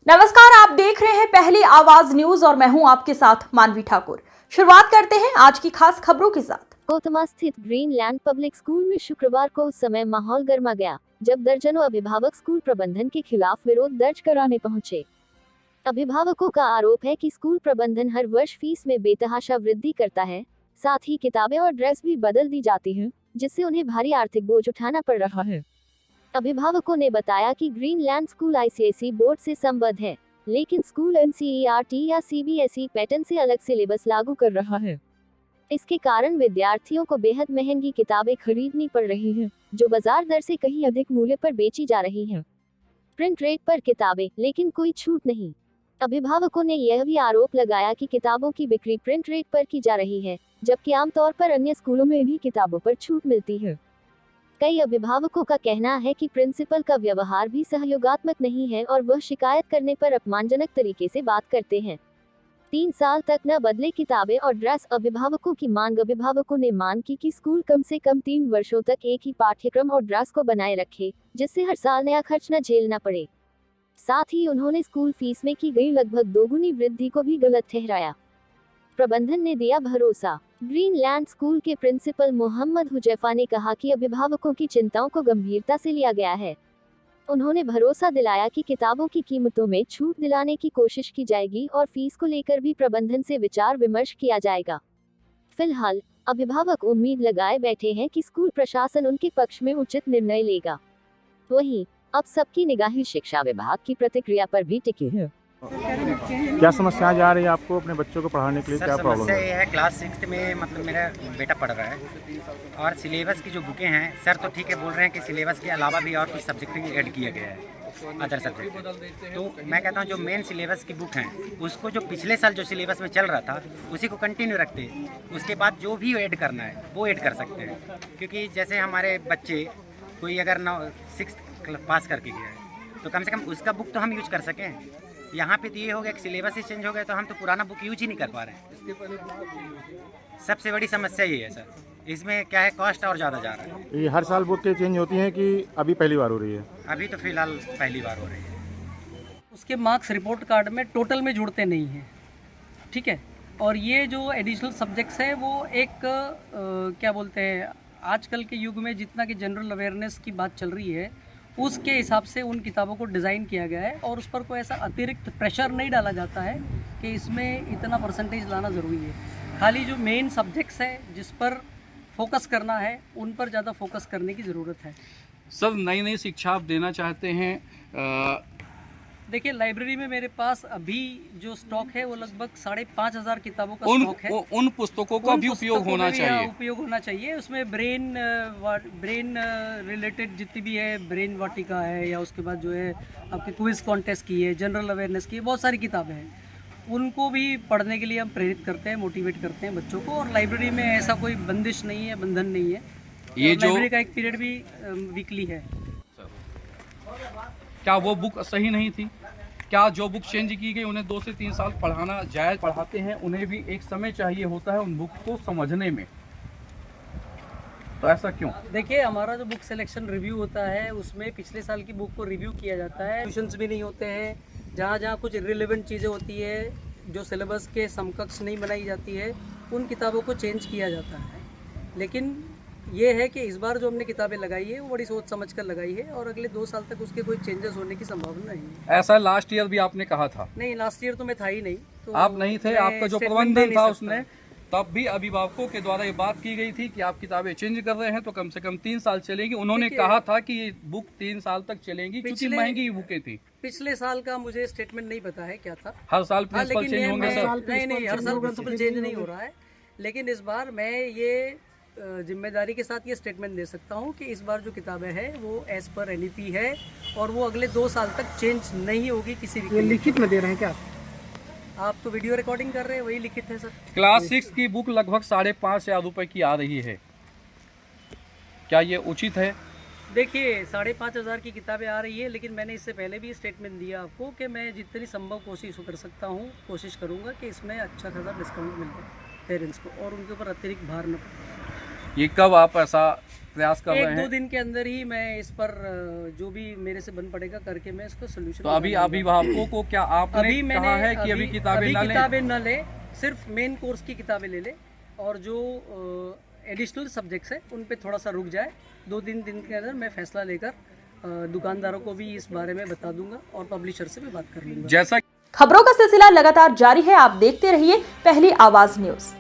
नमस्कार, आप देख रहे हैं पहली आवाज न्यूज और मैं हूं आपके साथ मानवी ठाकुर। शुरुआत करते हैं आज की खास खबरों के साथ। कोतमा स्थित ग्रीनलैंड पब्लिक स्कूल में शुक्रवार को उस समय माहौल गर्मा गया जब दर्जनों अभिभावक स्कूल प्रबंधन के खिलाफ विरोध दर्ज कराने पहुंचे। अभिभावकों का आरोप है कि स्कूल प्रबंधन हर वर्ष फीस में बेतहाशा वृद्धि करता है, साथ ही किताबें और ड्रेस भी बदल दी जाती हैं, जिससे उन्हें भारी आर्थिक बोझ उठाना पड़ रहा है। अभिभावकों ने बताया कि ग्रीनलैंड स्कूल आईसीएसई बोर्ड से संबद्ध है, लेकिन स्कूल एनसीईआरटी या सीबीएसई पैटर्न से अलग सिलेबस लागू कर रहा है। इसके कारण विद्यार्थियों को बेहद महंगी किताबें खरीदनी पड़ रही हैं, जो बाजार दर से कहीं अधिक मूल्य पर बेची जा रही हैं। प्रिंट रेट पर किताबें, लेकिन कोई छूट नहीं। अभिभावकों ने यह भी आरोप लगाया कि किताबों की बिक्री प्रिंट रेट पर की जा रही है, जबकि आमतौर पर अन्य स्कूलों में भी किताबों पर छूट मिलती है। कई अभिभावकों का कहना है कि प्रिंसिपल का व्यवहार भी सहयोगात्मक नहीं है और वह शिकायत करने पर अपमानजनक तरीके से बात करते हैं। 3 साल तक न बदले किताबें और ड्रेस। अभिभावकों की मांग। अभिभावकों ने मांग की कि स्कूल कम से कम 3 वर्षों तक एक ही पाठ्यक्रम और ड्रेस को बनाए रखे, जिससे हर साल नया खर्च न झेलना पड़े। साथ ही उन्होंने स्कूल फीस में की गई लगभग दोगुनी वृद्धि को भी गलत ठहराया। प्रबंधन ने दिया भरोसा। ग्रीनलैंड स्कूल के प्रिंसिपल मोहम्मद हुजैफा ने कहा कि अभिभावकों की चिंताओं को गंभीरता से लिया गया है। उन्होंने भरोसा दिलाया कि किताबों की कीमतों में छूट दिलाने की कोशिश की जाएगी और फीस को लेकर भी प्रबंधन से विचार विमर्श किया जाएगा। फिलहाल अभिभावक उम्मीद लगाए बैठे हैं कि स्कूल प्रशासन उनके पक्ष में उचित निर्णय लेगा। वहीं अब सबकी निगाहें शिक्षा विभाग की प्रतिक्रिया पर भी टिकी है। क्या समस्याएं जा रही है आपको अपने बच्चों को पढ़ाने के लिए? क्या प्रॉब्लम समस्या है? ये है, क्लास 6 में मतलब मेरा बेटा पढ़ रहा है और सिलेबस की जो बुकें हैं, सर तो ठीक है बोल रहे हैं कि सिलेबस के अलावा भी और कुछ सब्जेक्ट भी ऐड किया गया है, अदर सब्जेक्ट। तो मैं कहता हूँ जो मेन सिलेबस की बुक हैं उसको जो पिछले साल जो सिलेबस में चल रहा था उसी को कंटिन्यू रखते, उसके बाद जो भी ऐड करना है वो ऐड कर सकते हैं। क्योंकि जैसे हमारे बच्चे कोई अगर 6th पास करके गया है तो कम से कम उसका बुक तो हम यूज कर सकें। यहाँ पे तो ये हो गया कि सिलेबस ही चेंज हो गया तो हम तो पुराना बुक यूज ही नहीं कर पा रहे हैं। सबसे बड़ी समस्या ये है सर, इसमें क्या है, कॉस्ट और ज़्यादा जा रहा है। ये हर साल बुक के चेंज होती हैं कि अभी पहली बार हो रही है? अभी तो फिलहाल पहली बार हो रही है। उसके मार्क्स रिपोर्ट कार्ड में टोटल में जुड़ते नहीं हैं, ठीक है। और ये जो एडिशनल सब्जेक्ट्स हैं वो एक क्या बोलते हैं, आजकल के युग में जितना कि जनरल अवेयरनेस की बात चल रही है उसके हिसाब से उन किताबों को डिज़ाइन किया गया है और उस पर कोई ऐसा अतिरिक्त प्रेशर नहीं डाला जाता है कि इसमें इतना परसेंटेज लाना ज़रूरी है। खाली जो मेन सब्जेक्ट्स हैं जिस पर फोकस करना है उन पर ज़्यादा फोकस करने की ज़रूरत है। सर, नई नई शिक्षा आप देना चाहते हैं? देखिए, लाइब्रेरी में मेरे पास अभी जो स्टॉक है वो लगभग 5,500 किताबों का स्टॉक है। उन पुस्तकों का भी उपयोग होना चाहिए। उपयोग होना चाहिए। उसमें ब्रेन रिलेटेड जितनी भी है, ब्रेन वाटिका है या उसके बाद जो है आपके क्विज कॉन्टेस्ट की है, जनरल अवेयरनेस की है, बहुत सारी किताबें हैं। उनको भी पढ़ने के लिए हम प्रेरित करते हैं, मोटिवेट करते हैं बच्चों को। और लाइब्रेरी में ऐसा कोई बंदिश नहीं है, बंधन नहीं है। ये जो लाइब्रेरी का एक पीरियड भी वीकली है। क्या वो बुक सही नहीं थी? क्या जो बुक चेंज की गई उन्हें 2 से 3 साल पढ़ाना जायज़? पढ़ाते हैं, उन्हें भी एक समय चाहिए होता है उन बुक को समझने में, तो ऐसा क्यों? देखिए, हमारा जो बुक सिलेक्शन रिव्यू होता है उसमें पिछले साल की बुक को रिव्यू किया जाता है। ट्यूशन्स भी नहीं होते हैं, जहाँ जहाँ कुछ इर्रिलेवेंट चीज़ें होती है जो सिलेबस के समकक्ष नहीं बनाई जाती है उन किताबों को चेंज किया जाता है। लेकिन ये है कि इस बार जो हमने किताबें लगाई है वो बड़ी सोच समझ कर लगाई है और अगले 2 साल तक उसके कोई चेंजेस होने की संभावना नहीं है। ऐसा लास्ट ईयर भी आपने कहा था? नहीं, लास्ट ईयर तो मैं था ही नहीं। तो आप नहीं थे, आपका जो प्रबंधन था उसने, तब भी अभिभावकों के द्वारा ये बात की गई थी कि आप किताबें चेंज कर रहे हैं तो कम से कम 3 साल चलेगी। उन्होंने कहा था कि ये बुक 3 साल तक चलेंगी क्योंकि महंगी बुकें थी। पिछले साल का मुझे स्टेटमेंट नहीं पता है क्या था। हर साल प्रिंसिपल चेंज होंगे सर? नहीं, हर साल प्रिंसिपल चेंज नहीं हो रहा है। लेकिन इस बार मैं ये जिम्मेदारी के साथ ये स्टेटमेंट दे सकता हूँ कि इस बार जो किताबें हैं वो एज पर एनईपी है और वो अगले 2 साल तक चेंज नहीं होगी किसी भी। लिखित में दे रहे हैं क्या आप? तो वीडियो रिकॉर्डिंग कर रहे हैं, वही लिखित है सर। क्लास 6 की बुक लगभग 5,500 रुपए की आ रही है, क्या ये उचित है? देखिए, 5,500 की किताबें आ रही है, लेकिन मैंने इससे पहले भी स्टेटमेंट दिया आपको कि मैं जितनी संभव कोशिश कर सकता हूँ, कोशिश करूँगा कि इसमें अच्छा खासा डिस्काउंट मिल जाए पेरेंट्स को और उनके ऊपर अतिरिक्त भार न पड़े। ये कब आप ऐसा प्रयास कर रहे एक दो हैं? दिन के अंदर ही मैं इस पर जो भी मेरे से बन पड़ेगा करके मैं इसका सोल्यूशन तो अभी अभिभावकों को क्या आपने कहा है कि अभी किताबें न ले, सिर्फ मेन कोर्स की किताबें ले ले और जो एडिशनल सब्जेक्ट्स है उन पे थोड़ा सा रुक जाए। 2-3 दिन के अंदर मैं फैसला लेकर दुकानदारों को भी इस बारे में बता दूंगा और पब्लिशर से भी बात कर लूंगा। जैसा खबरों का सिलसिला लगातार जारी है, आप देखते रहिए पहली आवाज न्यूज।